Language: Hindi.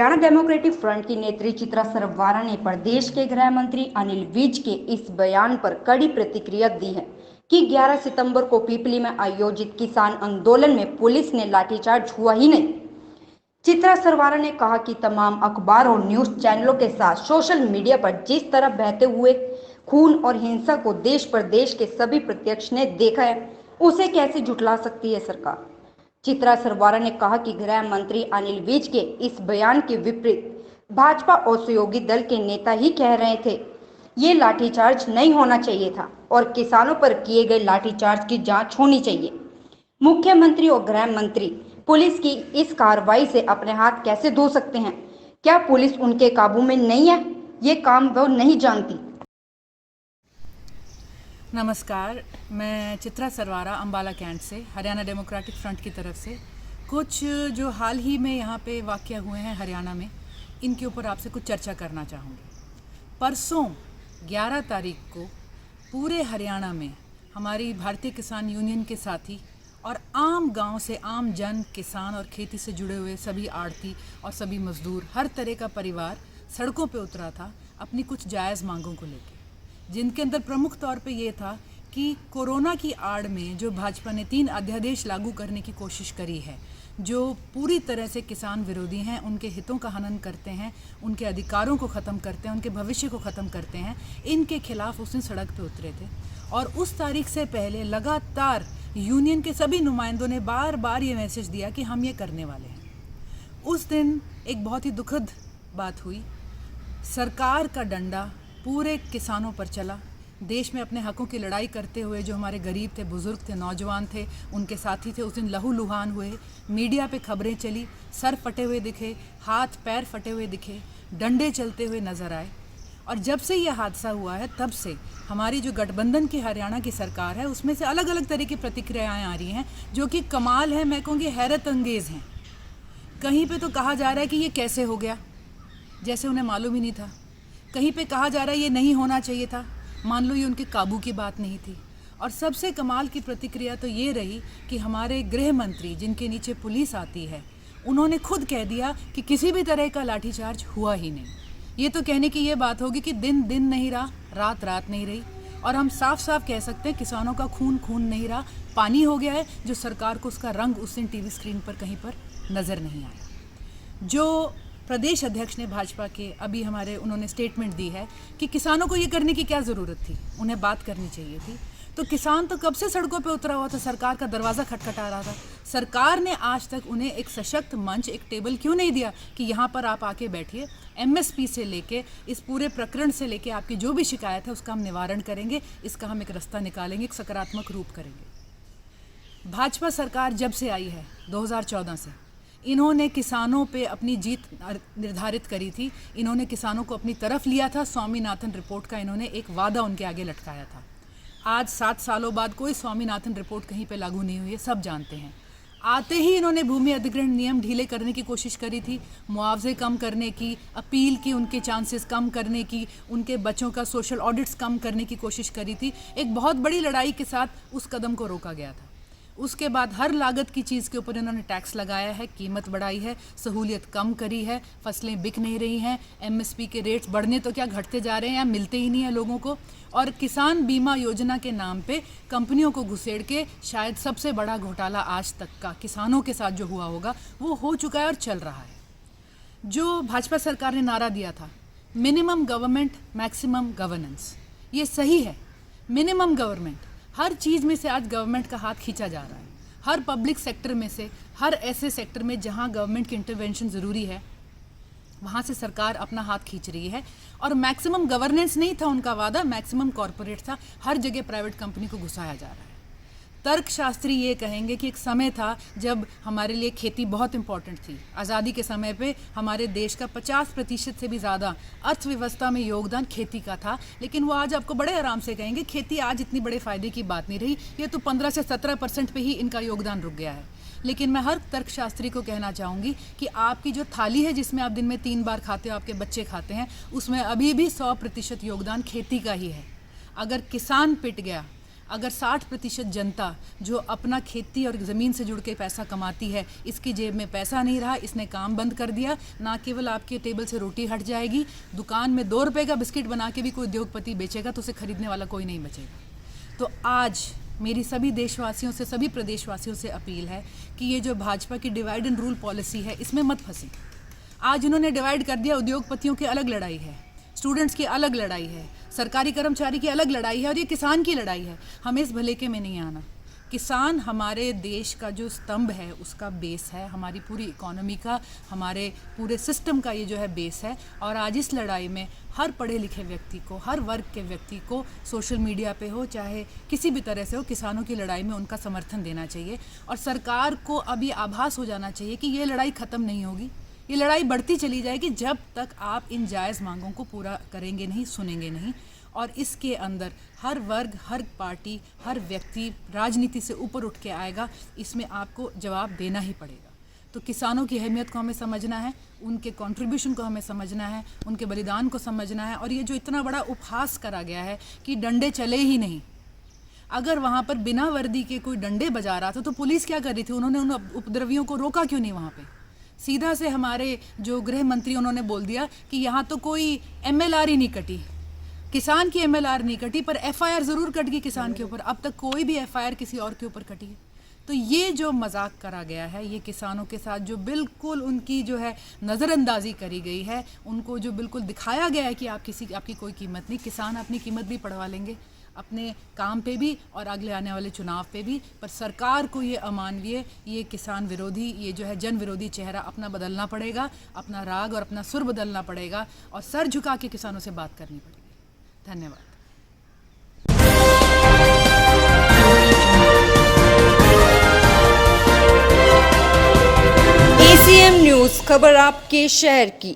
हरियाणा डेमोक्रेटिक फ्रंट की नेत्री चित्रा सरवारा ने प्रदेश के गृह मंत्री अनिल विज के इस बयान पर कड़ी प्रतिक्रिया दी है कि 11 सितंबर को पीपली में आयोजित किसान आंदोलन में पुलिस ने लाठीचार्ज हुआ ही नहीं। चित्रा सरवारा ने कहा कि तमाम अखबार और न्यूज चैनलों के साथ सोशल मीडिया पर जिस तरह बहते हुए खून और हिंसा को देश प्रदेश के सभी प्रत्यक्ष ने देखा है, उसे कैसे झुठला सकती है सरकार। चित्रा सरवारा ने कहा कि गृह मंत्री अनिल विज के इस बयान के विपरीत भाजपा और सहयोगी दल के नेता ही कह रहे थे ये लाठीचार्ज नहीं होना चाहिए था और किसानों पर किए गए लाठीचार्ज की जांच होनी चाहिए। मुख्यमंत्री और गृह मंत्री पुलिस की इस कार्रवाई से अपने हाथ कैसे धो सकते हैं? क्या पुलिस उनके काबू में नहीं है? ये काम वो नहीं जानती। नमस्कार, मैं चित्रा सरवारा अंबाला कैंट से हरियाणा डेमोक्रेटिक फ्रंट की तरफ से कुछ जो हाल ही में यहाँ पे वाक़या हुए हैं हरियाणा में, इनके ऊपर आपसे कुछ चर्चा करना चाहूँगी। परसों 11 तारीख को पूरे हरियाणा में हमारी भारतीय किसान यूनियन के साथी और आम गांव से आम जन, किसान और खेती से जुड़े हुए सभी आड़ती और सभी मजदूर, हर तरह का परिवार सड़कों पे उतरा था अपनी कुछ जायज़ मांगों को लेकर, जिनके अंदर प्रमुख तौर पे ये था कि कोरोना की आड़ में जो भाजपा ने 3 अध्यादेश लागू करने की कोशिश करी है, जो पूरी तरह से किसान विरोधी हैं, उनके हितों का हनन करते हैं, उनके अधिकारों को ख़त्म करते हैं, उनके भविष्य को ख़त्म करते हैं, इनके खिलाफ उस दिन सड़क पे उतरे थे। और उस तारीख से पहले लगातार यूनियन के सभी नुमाइंदों ने बार बार ये मैसेज दिया कि हम ये करने वाले हैं। उस दिन एक बहुत ही दुखद बात हुई। सरकार का डंडा पूरे किसानों पर चला। देश में अपने हकों की लड़ाई करते हुए जो हमारे गरीब थे, बुज़ुर्ग थे, नौजवान थे, उनके साथी थे, उस दिन लहूलुहान हुए। मीडिया पे खबरें चली, सर फटे हुए दिखे, हाथ पैर फटे हुए दिखे, डंडे चलते हुए नज़र आए। और जब से ये हादसा हुआ है तब से हमारी जो गठबंधन की हरियाणा की सरकार है, उसमें से अलग अलग तरह की प्रतिक्रियाएँ आ रही हैं जो कि कमाल है, मैं कहूँगी हैरत अंगेज़ हैं। कहीं पे तो कहा जा रहा है कि ये कैसे हो गया, जैसे उन्हें मालूम ही नहीं था। कहीं पे कहा जा रहा है ये नहीं होना चाहिए था, मान लो ये उनके काबू की बात नहीं थी। और सबसे कमाल की प्रतिक्रिया तो ये रही कि हमारे गृह मंत्री, जिनके नीचे पुलिस आती है, उन्होंने खुद कह दिया कि किसी भी तरह का लाठीचार्ज हुआ ही नहीं। ये तो कहने की ये बात होगी कि दिन दिन नहीं रहा, रात रात नहीं रही। और हम साफ साफ कह सकते हैं किसानों का खून खून नहीं रहा, पानी हो गया है, जो सरकार को उसका रंग उस दिन टीवी स्क्रीन पर कहीं पर नज़र नहीं आया। जो प्रदेश अध्यक्ष ने भाजपा के अभी हमारे उन्होंने स्टेटमेंट दी है कि किसानों को ये करने की क्या ज़रूरत थी, उन्हें बात करनी चाहिए थी। तो किसान तो कब से सड़कों पे उतरा हुआ था, सरकार का दरवाज़ा खटखटा रहा था। सरकार ने आज तक उन्हें एक सशक्त मंच, एक टेबल क्यों नहीं दिया कि यहाँ पर आप आके बैठिए, एमएसपी से लेके इस पूरे प्रकरण से लेके आपकी जो भी शिकायत है उसका हम निवारण करेंगे, इसका हम एक रास्ता निकालेंगे, एक सकारात्मक रूप करेंगे। भाजपा सरकार जब से आई है 2014 से, इन्होंने किसानों पे अपनी जीत निर्धारित करी थी। इन्होंने किसानों को अपनी तरफ लिया था। स्वामीनाथन रिपोर्ट का इन्होंने एक वादा उनके आगे लटकाया था। आज 7 सालों बाद कोई स्वामीनाथन रिपोर्ट कहीं पे लागू नहीं हुई है, सब जानते हैं। आते ही इन्होंने भूमि अधिग्रहण नियम ढीले करने की कोशिश करी थी, मुआवजे कम करने की, अपील की उनके चांसेस कम करने की, उनके बच्चों का सोशल ऑडिट्स कम करने की कोशिश करी थी। एक बहुत बड़ी लड़ाई के साथ उस कदम को रोका गया था। उसके बाद हर लागत की चीज़ के ऊपर इन्होंने टैक्स लगाया है, कीमत बढ़ाई है, सहूलियत कम करी है, फसलें बिक नहीं रही हैं, एमएसपी के रेट्स बढ़ने तो क्या घटते जा रहे हैं या मिलते ही नहीं हैं लोगों को। और किसान बीमा योजना के नाम पे कंपनियों को घुसेड़ के शायद सबसे बड़ा घोटाला आज तक का किसानों के साथ जो हुआ होगा वो हो चुका है और चल रहा है। जो भाजपा सरकार ने नारा दिया था, मिनिमम गवर्नमेंट मैक्सिमम गवर्नेंस, ये सही है। मिनिमम गवर्नमेंट, हर चीज़ में से आज गवर्नमेंट का हाथ खींचा जा रहा है। हर पब्लिक सेक्टर में से, हर ऐसे सेक्टर में जहां गवर्नमेंट की इंटरवेंशन ज़रूरी है, वहां से सरकार अपना हाथ खींच रही है। और मैक्सिमम गवर्नेंस नहीं था उनका वादा, मैक्सिमम कॉरपोरेट था। हर जगह प्राइवेट कंपनी को घुसाया जा रहा है। तर्कशास्त्री ये कहेंगे कि एक समय था जब हमारे लिए खेती बहुत इंपॉर्टेंट थी। आज़ादी के समय पे हमारे देश का 50% से भी ज़्यादा अर्थव्यवस्था में योगदान खेती का था, लेकिन वो आज आपको बड़े आराम से कहेंगे खेती आज इतनी बड़े फ़ायदे की बात नहीं रही, ये तो 15 से 17% पे ही इनका योगदान रुक गया है। लेकिन मैं हर तर्कशास्त्री को कहना चाहूँगी कि आपकी जो थाली है जिसमें आप दिन में 3 बार खाते हो, आपके बच्चे खाते हैं, उसमें अभी भी 100% योगदान खेती का ही है। अगर किसान पिट गया, अगर 60% जनता जो अपना खेती और ज़मीन से जुड़ के पैसा कमाती है, इसकी जेब में पैसा नहीं रहा, इसने काम बंद कर दिया, ना केवल आपके टेबल से रोटी हट जाएगी, दुकान में 2 रुपये का बिस्किट बना के भी कोई उद्योगपति बेचेगा तो उसे खरीदने वाला कोई नहीं बचेगा। तो आज मेरी सभी देशवासियों से, सभी प्रदेशवासियों से अपील है कि ये जो भाजपा की डिवाइड एंड रूल पॉलिसी है, इसमें मत फंसी। आज इन्होंने डिवाइड कर दिया, उद्योगपतियों की अलग लड़ाई है, स्टूडेंट्स की अलग लड़ाई है, सरकारी कर्मचारी की अलग लड़ाई है और ये किसान की लड़ाई है। हमें इस भलेके में नहीं आना। किसान हमारे देश का जो स्तंभ है, उसका बेस है, हमारी पूरी इकोनॉमी का, हमारे पूरे सिस्टम का ये जो है बेस है। और आज इस लड़ाई में हर पढ़े लिखे व्यक्ति को, हर वर्ग के व्यक्ति को, सोशल मीडिया पे हो चाहे किसी भी तरह से हो, किसानों की लड़ाई में उनका समर्थन देना चाहिए। और सरकार को अब ये आभास हो जाना चाहिए कि ये लड़ाई ख़त्म नहीं होगी, ये लड़ाई बढ़ती चली जाएगी जब तक आप इन जायज़ मांगों को पूरा करेंगे नहीं, सुनेंगे नहीं। और इसके अंदर हर वर्ग, हर पार्टी, हर व्यक्ति राजनीति से ऊपर उठ के आएगा, इसमें आपको जवाब देना ही पड़ेगा। तो किसानों की अहमियत को हमें समझना है, उनके कंट्रीब्यूशन को हमें समझना है, उनके बलिदान को समझना है। और ये जो इतना बड़ा उपहास करा गया है कि डंडे चले ही नहीं, अगर वहाँ पर बिना वर्दी के कोई डंडे बजा रहा था तो पुलिस क्या कर रही थी? उन्होंने उन उपद्रवियों को रोका क्यों नहीं? वहाँ पे सीधा से हमारे जो गृह मंत्री उन्होंने बोल दिया कि यहाँ तो कोई MLR ही नहीं कटी, किसान की MLR नहीं कटी, पर FIR ज़रूर कट गई किसान के ऊपर। अब तक कोई भी FIR किसी और के ऊपर कटी है। तो ये जो मजाक करा गया है, ये किसानों के साथ जो बिल्कुल उनकी जो है नज़रअंदाजी करी गई है, उनको जो बिल्कुल दिखाया गया है कि आपकी कोई कीमत नहीं। किसान अपनी कीमत भी पड़वा लेंगे अपने काम पे भी और अगले आने वाले चुनाव पे भी। पर सरकार को ये अमानवीय, ये किसान विरोधी, ये जो है जन विरोधी चेहरा अपना बदलना पड़ेगा, अपना राग और अपना सुर बदलना पड़ेगा और सर झुका के किसानों से बात करनी पड़ेगी। धन्यवाद। ACM न्यूज़, खबर आपके शहर की।